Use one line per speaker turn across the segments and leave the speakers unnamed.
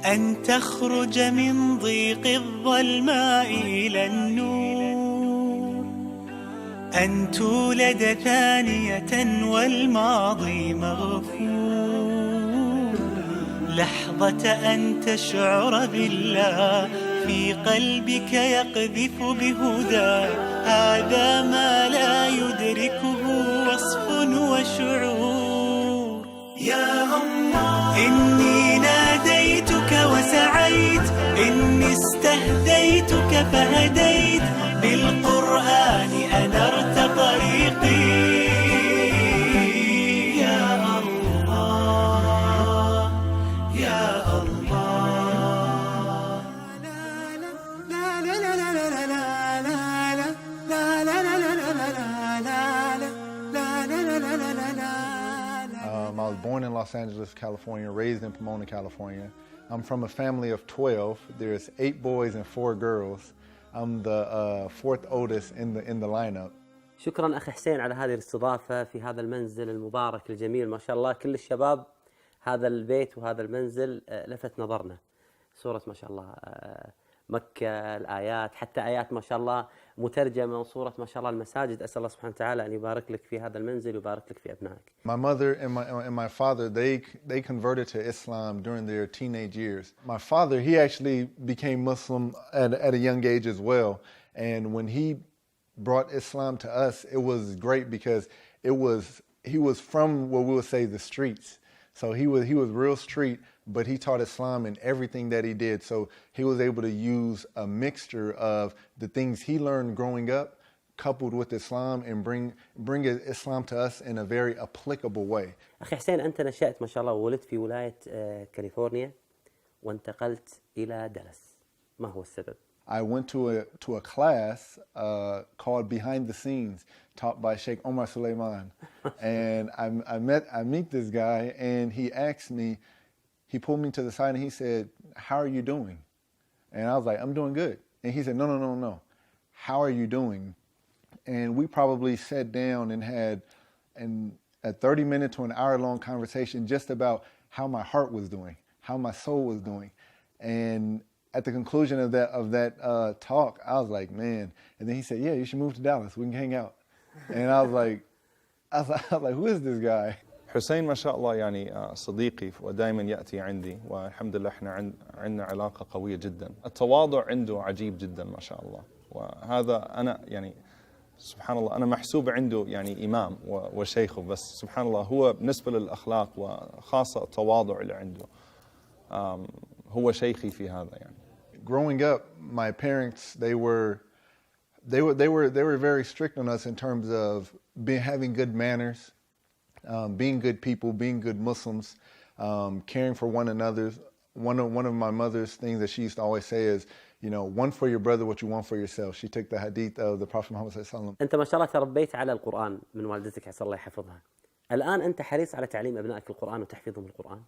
أن تخرج من ضيق الظلماء إلى النور، أن تولد ثانية والماضي مغفور، لحظة أن تشعر بالله في قلبك يقذف بهدى، هذا ما لا يدركه وصف وشعور. يا الله إني ناديتك وسعيت، إني استهديتك فهديت، بالقرآن أنرت طريقي. يا الله يا الله.
I was born in Los Angeles, California, raised in Pomona, California. I'm from a family of 12. There's 8 boys and 4 girls. I'm the 4th oldest in the lineup.
شكرا أخي حسين على هذه الاستضافة في هذا المنزل المبارك الجميل، ما شاء الله كل الشباب. هذا البيت وهذا المنزل لفت نظرنا، صورة ما شاء الله مكة، الآيات، حتى آيات ما شاء الله مترجمة، وصورة ما شاء الله المساجد. أسأل الله سبحانه وتعالى أن يبارك لك في هذا المنزل ويبارك لك في أبنائك.
My mother and my father, they converted to Islam during their teenage years. My father, he actually became Muslim at a young age as well. And when he brought Islam to us, it was great because he was from what we would say the streets. So he was real street, but he taught Islam in everything that he did. So he was able to use a mixture of the things he learned growing up, coupled with Islam, and bring Islam to us in a very applicable way.
أخي حسين، أنت نشأت ما شاء الله وولدت في ولاية كاليفورنيا وانتقلت إلى دالاس، ما هو السبب؟
I went to a class called Behind the Scenes, taught by Sheikh Omar Suleiman, and I meet this guy, and he asked me, he pulled me to the side and he said, "How are you doing?" And I was like, "I'm doing good." And he said, "No. How are you doing?" And we probably sat down and had a 30-minute to an hour-long conversation just about how my heart was doing, how my soul was doing, and at the conclusion of that talk, I was like, man. And then he said, "Yeah, you should move to Dallas. We can hang out." And I was like, who is this guy?
حسين ما شاء الله يعني صديقي ودائما يأتي عندي، والحمد لله احنا عندنا علاقة قوية جدا. التواضع عنده عجيب جدا ما شاء الله، وهذا أنا يعني سبحان الله أنا محسوب عنده يعني إمام وشيخه، بس سبحان الله هو بالنسبة للأخلاق وخاصة التواضع اللي عنده هو شيخي في هذا يعني.
Growing up, my parents, they were very strict on us in terms of having good manners, being good people, being good Muslims, caring for one another. One of my mother's things that she used to always say is, you know, one for your brother what you want for yourself. She took the hadith of the Prophet Muhammad sallallahu alaihi wasallam.
أنت ما شاء الله تربيت على القرآن من والدتك عسى الله يحفظها. الآن أنت حريص على تعليم أبنائك القرآن وتحفيظهم القرآن؟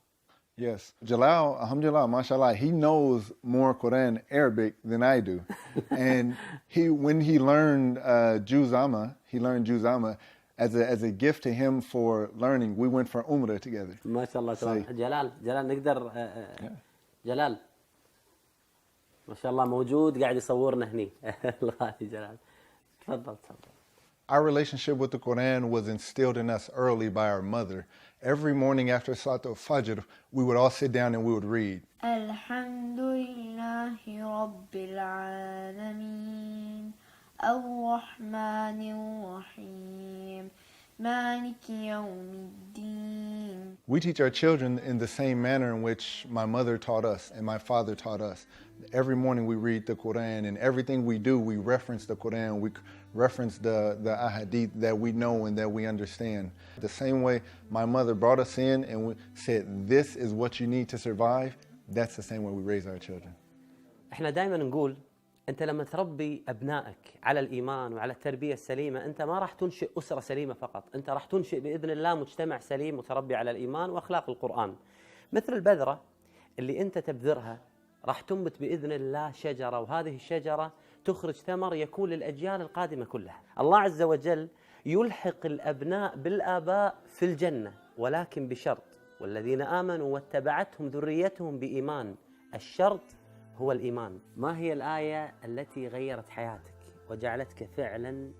Yes. Jalal, alhamdulillah, mashallah, he knows more Quran Arabic than I do. And when he learned Juzama as a gift to him for learning. We went for Umrah together.
ما شاء الله تبارك. جلال نقدر جلال ما شاء الله موجود قاعد يصورنا هني. الغالي جلال تفضل.
Our relationship with the Quran was instilled in us early by our mother. Every morning after Salat al-Fajr, we would all sit down and we would read. Alhamdulillahi Rabbil Alameen, Ar-Rahmanir Rahim, Maliki Yawmiddin. We teach our children in the same manner in which my mother taught us and my father taught us. Every morning we read the Quran, and everything we do, we reference the Quran. We reference the ahadith that we know and that we understand. The same way my mother brought us in and said, this is what you need to survive, that's the same way we raise our children.
احنا دائما نقول انت لما تربي ابنائك على الايمان وعلى التربيه السليمه، انت ما راح تنشئ اسره سليمه فقط، انت راح تنشئ باذن الله مجتمع سليم متربي على الايمان واخلاق القران. مثل البذره اللي انت تبذرها راح تنبت باذن الله شجره، وهذه الشجره تخرج ثمر يكون للاجيال القادمه كلها. الله عز وجل يلحق الابناء بالاباء في الجنه، ولكن بشرط: والذين امنوا واتبعتهم ذريتهم بايمان الشرط هو الإيمان. ما هي الآية التي غيرت حياتك وجعلتك فعلا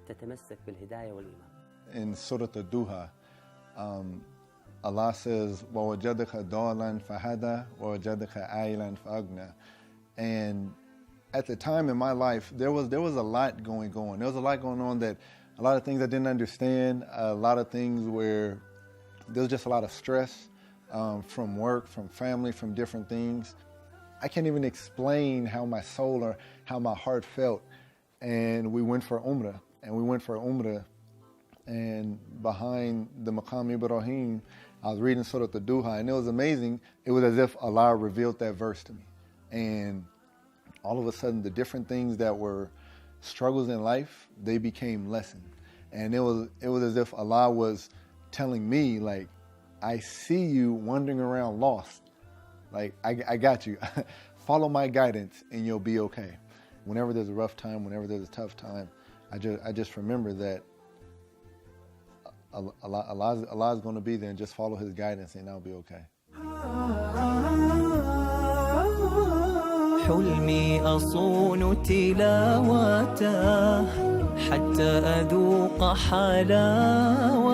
تتمسك بالهداية والإيمان؟
In Surah Al-Duha, Allah says, وَوَجَدَكَ ضَالًا فَهَدَى وَوَجَدَكَ عَائِلًا فَأَغْنَى. And at the time in my life, there was a lot going on. There was a lot going on, that a lot of things I didn't understand, a lot of things where there was just a lot of stress from work, from family, from different things. I can't even explain how my soul or how my heart felt. And we went for Umrah, and behind the Maqam Ibrahim, I was reading Surah Al-Duha, and it was amazing. It was as if Allah revealed that verse to me. And all of a sudden, the different things that were struggles in life, they became lessons. And it was as if Allah was telling me, like, I see you wandering around lost. Like, I got you. Follow my guidance and you'll be okay. Whenever there's a rough time, whenever there's a tough time, I just remember that Allah is going to be there, and just follow His guidance and I'll be okay.
حلمي أصون تلاوته حتى أذوق حلاوته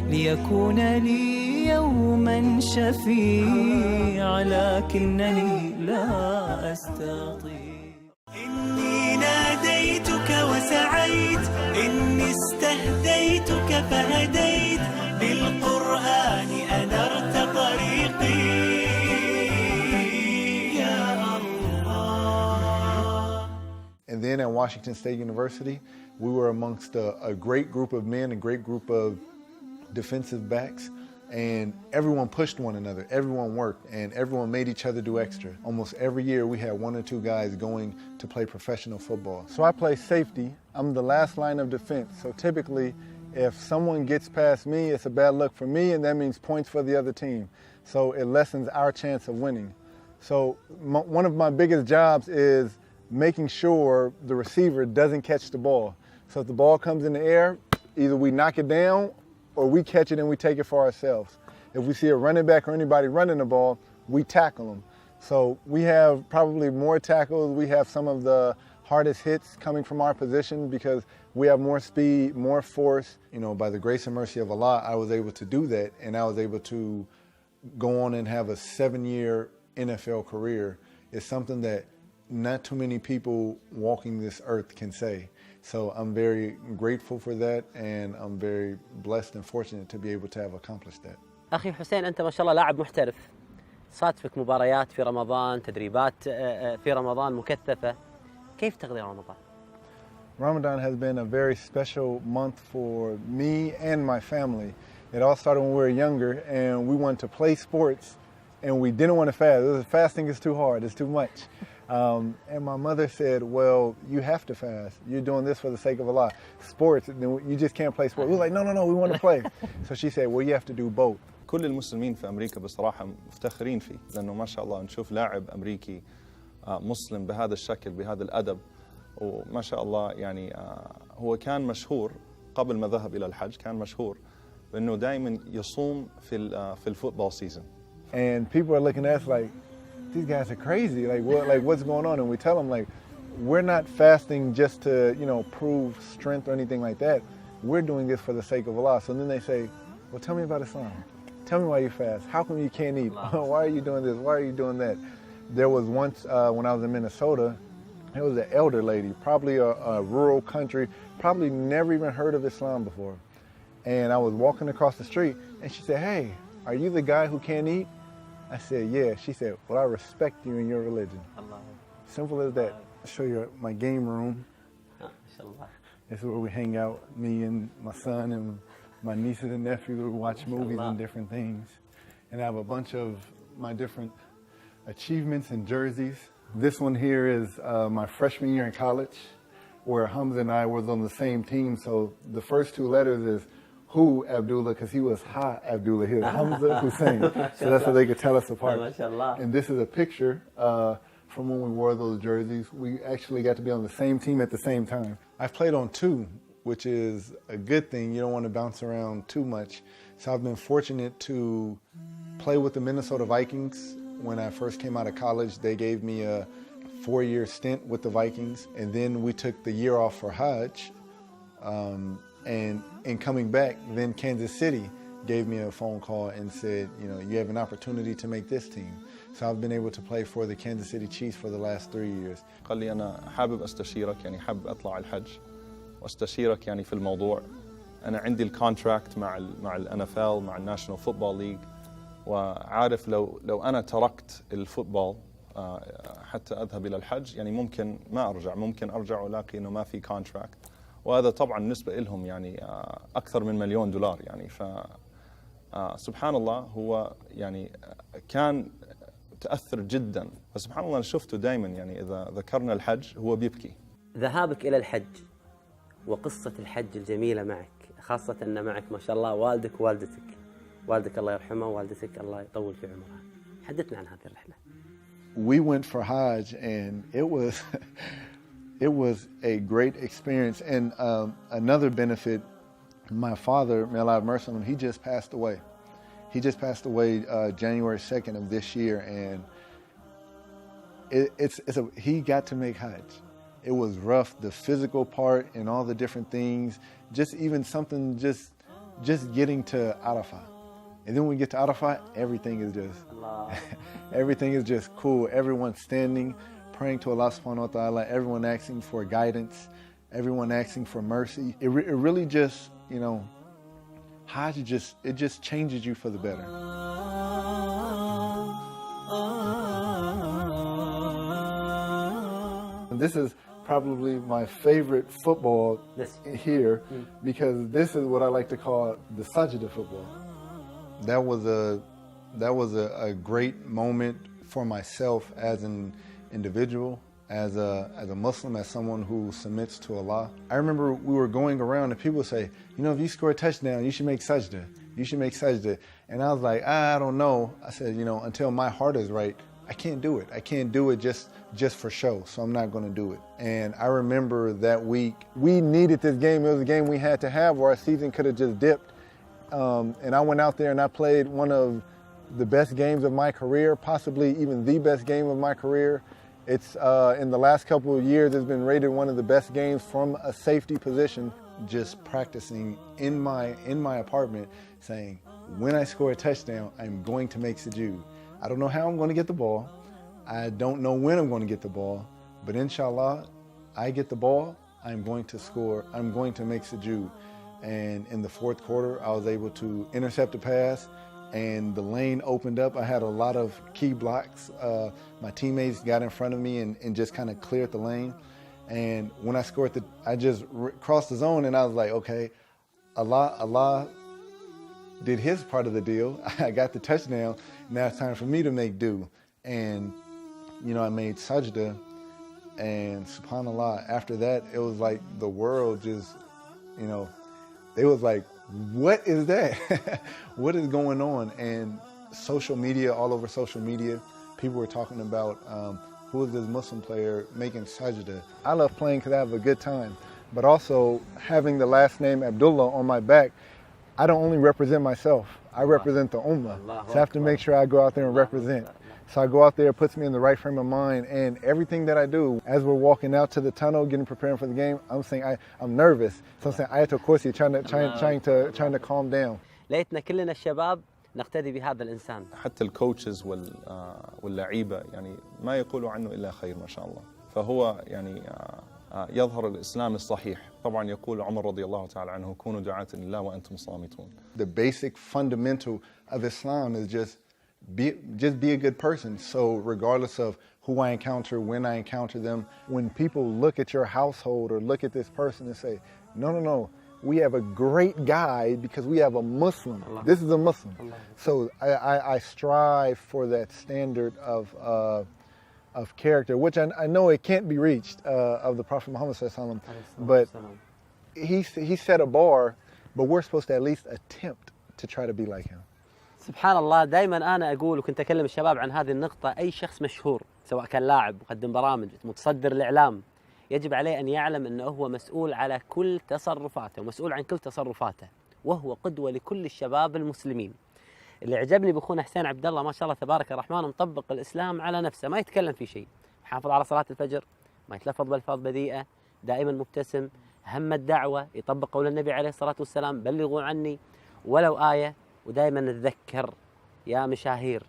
ليكون لي يوما شفيع لكنني لا أستطيع. إني ناديتك وسعيت، إني استهديتك فهديت، بالقرآن أنرت طريقي.
And then at Washington State University, we were amongst a great group of men, a great group of defensive backs, and everyone pushed one another, everyone worked, and everyone made each other do extra. Almost every year we had one or two guys going to play professional football. So I play safety. I'm the last line of defense. So typically, if someone gets past me, it's a bad luck for me, and that means points for the other team. So it lessens our chance of winning. So one of my biggest jobs is making sure the receiver doesn't catch the ball. So if the ball comes in the air, either we knock it down or we catch it and we take it for ourselves. If we see a running back or anybody running the ball, we tackle them. So we have probably more tackles. We have some of the hardest hits coming from our position because we have more speed, more force. You know, by the grace and mercy of Allah, I was able to do that, and I was able to go on and have a 7-year NFL career. It's something that not too many people walking this earth can say. So I'm very grateful for that, and I'm very blessed and fortunate to be able to have accomplished that.
أخي حسين، أنت ما شاء الله لاعب محترف، صادفك مباريات في رمضان، تدريبات في رمضان مكثفة، كيف تقضي رمضان؟
Ramadan has been a very special month for me and my family. It all started when we were younger, and we wanted to play sports, and we didn't want to fast. Fasting is too hard, it's too much. And my mother said, well, you have to fast. You're doing this for the sake of Allah. Sports, you just can't play sports. We were like, no, we want to play. So she said, well, you have to do both.
كل المسلمين في أمريكا بصراحة مفتخرين فيه، لأنه ما شاء الله نشوف لاعب أمريكي مسلم بهذا الشكل بهذا الأدب، وما شاء الله يعني هو كان مشهور قبل ما ذهب إلى الحج، كان مشهور بأنه دائما يصوم في الفوتبول سيزون.
And people are looking at us like, these guys are crazy. Like what's going on? And we tell them, like, we're not fasting just to, prove strength or anything like that. We're doing this for the sake of Allah. So then they say, well, tell me about Islam. Tell me why you fast. How come you can't eat? Why are you doing this? Why are you doing that? There was once when I was in Minnesota, there was an elder lady, probably a rural country, probably never even heard of Islam before. And I was walking across the street, and she said, hey, are you the guy who can't eat? I said, yeah. She said, well, I respect you in your religion.
Allah.
Simple as that. I'll show you my game room. This is where we hang out, me and my son and my nieces and nephews. We watch movies and different things. And I have a bunch of my different achievements and jerseys. This one here is my freshman year in college, where Hamza and I was on the same team. So the first two letters is Hu Abdullah, because he was Ha Abdullah. He was Hamza Hussein. So that's how they could tell us apart. And this is a picture from when we wore those jerseys. We actually got to be on the same team at the same time. I've played on two, which is a good thing. You don't want to bounce around too much. So I've been fortunate to play with the Minnesota Vikings when I first came out of college, they gave me a 4-year stint with the Vikings, and then we took the year off for HADЖ. And coming back, then Kansas City gave me a phone call and said, you know, you have an opportunity to make this team. So I've been able to play for the Kansas City Chiefs for the last 3 years.
قال لي أنا حابب أستشيرك، يعني حابب أطلع الحج وأستشيرك يعني في الموضوع. أنا عندي الكونتراكت مع NFL مع الناشونال فوتبول ليج، وعارف لو أنا تركت الفوتبول حتى أذهب إلى الحج يعني ممكن ما أرجع، ممكن أرجع ولاقي إنه ما في كونتراكت، وهذا طبعا بالنسبة لهم يعني أكثر من $1,000,000 يعني. فسبحان الله هو يعني كان تأثر جدا. فسبحان الله أنا شفته دائما يعني إذا ذكرنا الحج هو بيبكي.
ذهابك إلى الحج وقصة الحج الجميلة معك، خاصة أن معك ما شاء الله والدك ووالدتك، والدك الله يرحمه ووالدتك الله يطول في عمرها. حدثنا عن هذه الرحلة.
We went for HADЖ and it was a great experience. And another benefit, my father, may Allah have mercy on him, he just passed away. He just passed away January 2nd of this year, and he got to make HADЖ. It was rough, the physical part and all the different things, just even something just getting to Arafah. And then when we get to Arafah, everything is just everything is just cool. Everyone standing, praying to Allah subhanahu wa ta'ala, everyone asking for guidance, everyone asking for mercy. It really just, you know, HADЖ just changes you for the better. And this is probably my favorite football here, because this is what I like to call the sajda football. That was a great moment for myself as an individual, as a Muslim, as someone who submits to Allah. I remember we were going around and people would say, you know, if you score a touchdown, you should make sajda. You should make sajda. And I was like, I don't know. I said, you know, until my heart is right, I can't do it. I can't do it just for show, so I'm not going to do it. And I remember that week, we needed this game. It was a game we had to have, or our season could have just dipped. And I went out there and I played one of the best games of my career, possibly even the best game of my career. It's in the last couple of years, it's been rated one of the best games from a safety position. Just practicing in my apartment, saying, when I score a touchdown, I'm going to make sujood. I don't know how I'm going to get the ball. I don't know when I'm going to get the ball, but inshallah, I get the ball, I'm going to score, I'm going to make sujood. And in the fourth quarter, I was able to intercept a pass, and the lane opened up. I had a lot of key blocks. My teammates got in front of me and just kind of cleared the lane. And when I scored, I just crossed the zone, and I was like, okay, Allah did his part of the deal. I got the touchdown. Now it's time for me to make do. And, you know, I made sajda, and subhanAllah, after that, it was like the world just, you know, they was like, what is that? What is going on? And social media, all over social media, people were talking about who is this Muslim player making sajda. I love playing because I have a good time, but also having the last name Abdullah on my back, I don't only represent myself, I represent the ummah. So I have to make sure I go out there and represent. So I go out there, it puts me in the right frame of mind, and everything that I do, as we're walking out to the tunnel, getting preparing for the game, I'm saying I'm nervous. So I'm saying ayatul kursi, trying to calm down.
ليتنا كلنا الشباب نقتدي بهذا الإنسان.
حتى الكوتشز واللعيبة يعني ما يقولوا عنه إلا خير ما شاء الله. فهو يعني يظهر الإسلام الصحيح. طبعا يقول عمر رضي الله تعالى عنه كونوا دعاة لله وأنتم صامتون.
The basic fundamental of Islam is just be a good person. So regardless of who I encounter, when I encounter them, when people look at your household or look at this person and say, no, we have a great guy because we have a Muslim. Allah. This is a Muslim. Allah. So I strive for that standard of character, which I know it can't be reached of the Prophet Muhammad sallallahu alaihi wasallam, but he set a bar, but we're supposed to at least attempt to try to be like him.
سبحان الله. دائما أنا أقول وكنت أكلم الشباب عن هذه النقطة، أي شخص مشهور سواء كان لاعب مقدم برامج متصدر الإعلام يجب عليه أن يعلم أنه هو مسؤول على كل تصرفاته ومسؤول عن كل تصرفاته، وهو قدوة لكل الشباب المسلمين. اللي عجبني بأخونا حسين عبد الله ما شاء الله تبارك الرحمن مطبق الإسلام على نفسه، ما يتكلم في شيء، محافظ على صلاة الفجر، ما يتلفظ بألفاظ بذيئة، دائما مبتسم، هم الدعوة، يطبق قول النبي عليه الصلاة والسلام بلغوا عني ولو آية. ودائما نتذكر يا مشاهير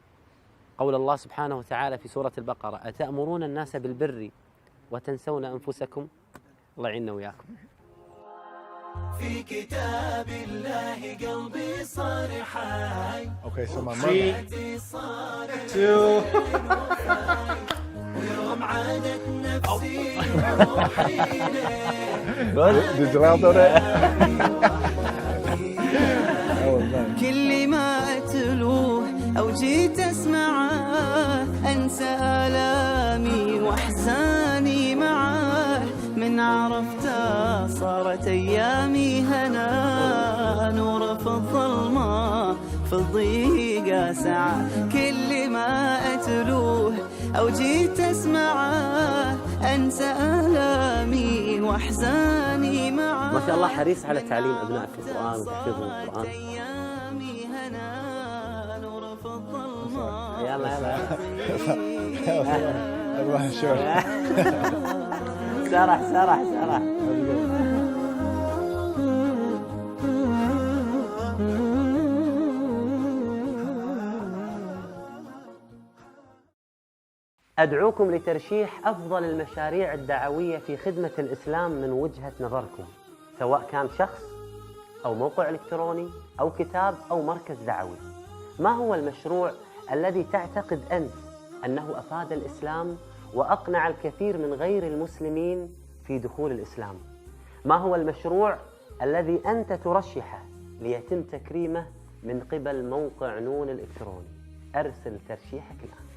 قول الله سبحانه وتعالى في سورة البقرة: أتأمرون الناس بالبر وتنسون أنفسكم. الله يعيننا وياكم.
في كتاب الله قلبي صار حي.
Okay, so my mother.
3, 2.
ويوم عادت نفسي روحي
Did Jalal throw that? That was nice.
كل ما أتلوه أو جيت أسمعه أنسى آلامي وأحزاني معاه. من عرفته صارت أيامي هنا، نور في الظلمة في الضيقة ساعة. كل ما أتلوه أو جيت أسمعه أنسى آلامي وأحزاني معاه.
ما شاء الله حريص على تعليم أبنائك القرآن وتحفيظهم القرآن. يلا
الله sure.
سرح. أدعوكم لترشيح أفضل المشاريع الدعوية في خدمة الإسلام من وجهة نظركم، سواء كان شخص أو موقع إلكتروني أو كتاب أو مركز دعوي. ما هو المشروع الذي تعتقد أنت أنه أفاد الإسلام وأقنع الكثير من غير المسلمين في دخول الإسلام؟ ما هو المشروع الذي أنت ترشحه ليتم تكريمه من قبل موقع نون الإلكتروني؟ أرسل ترشيحك الآن.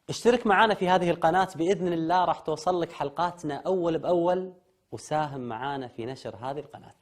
اشترك معنا في هذه القناة بإذن الله، راح توصل لك حلقاتنا أول بأول، وساهم معنا في نشر هذه القناة.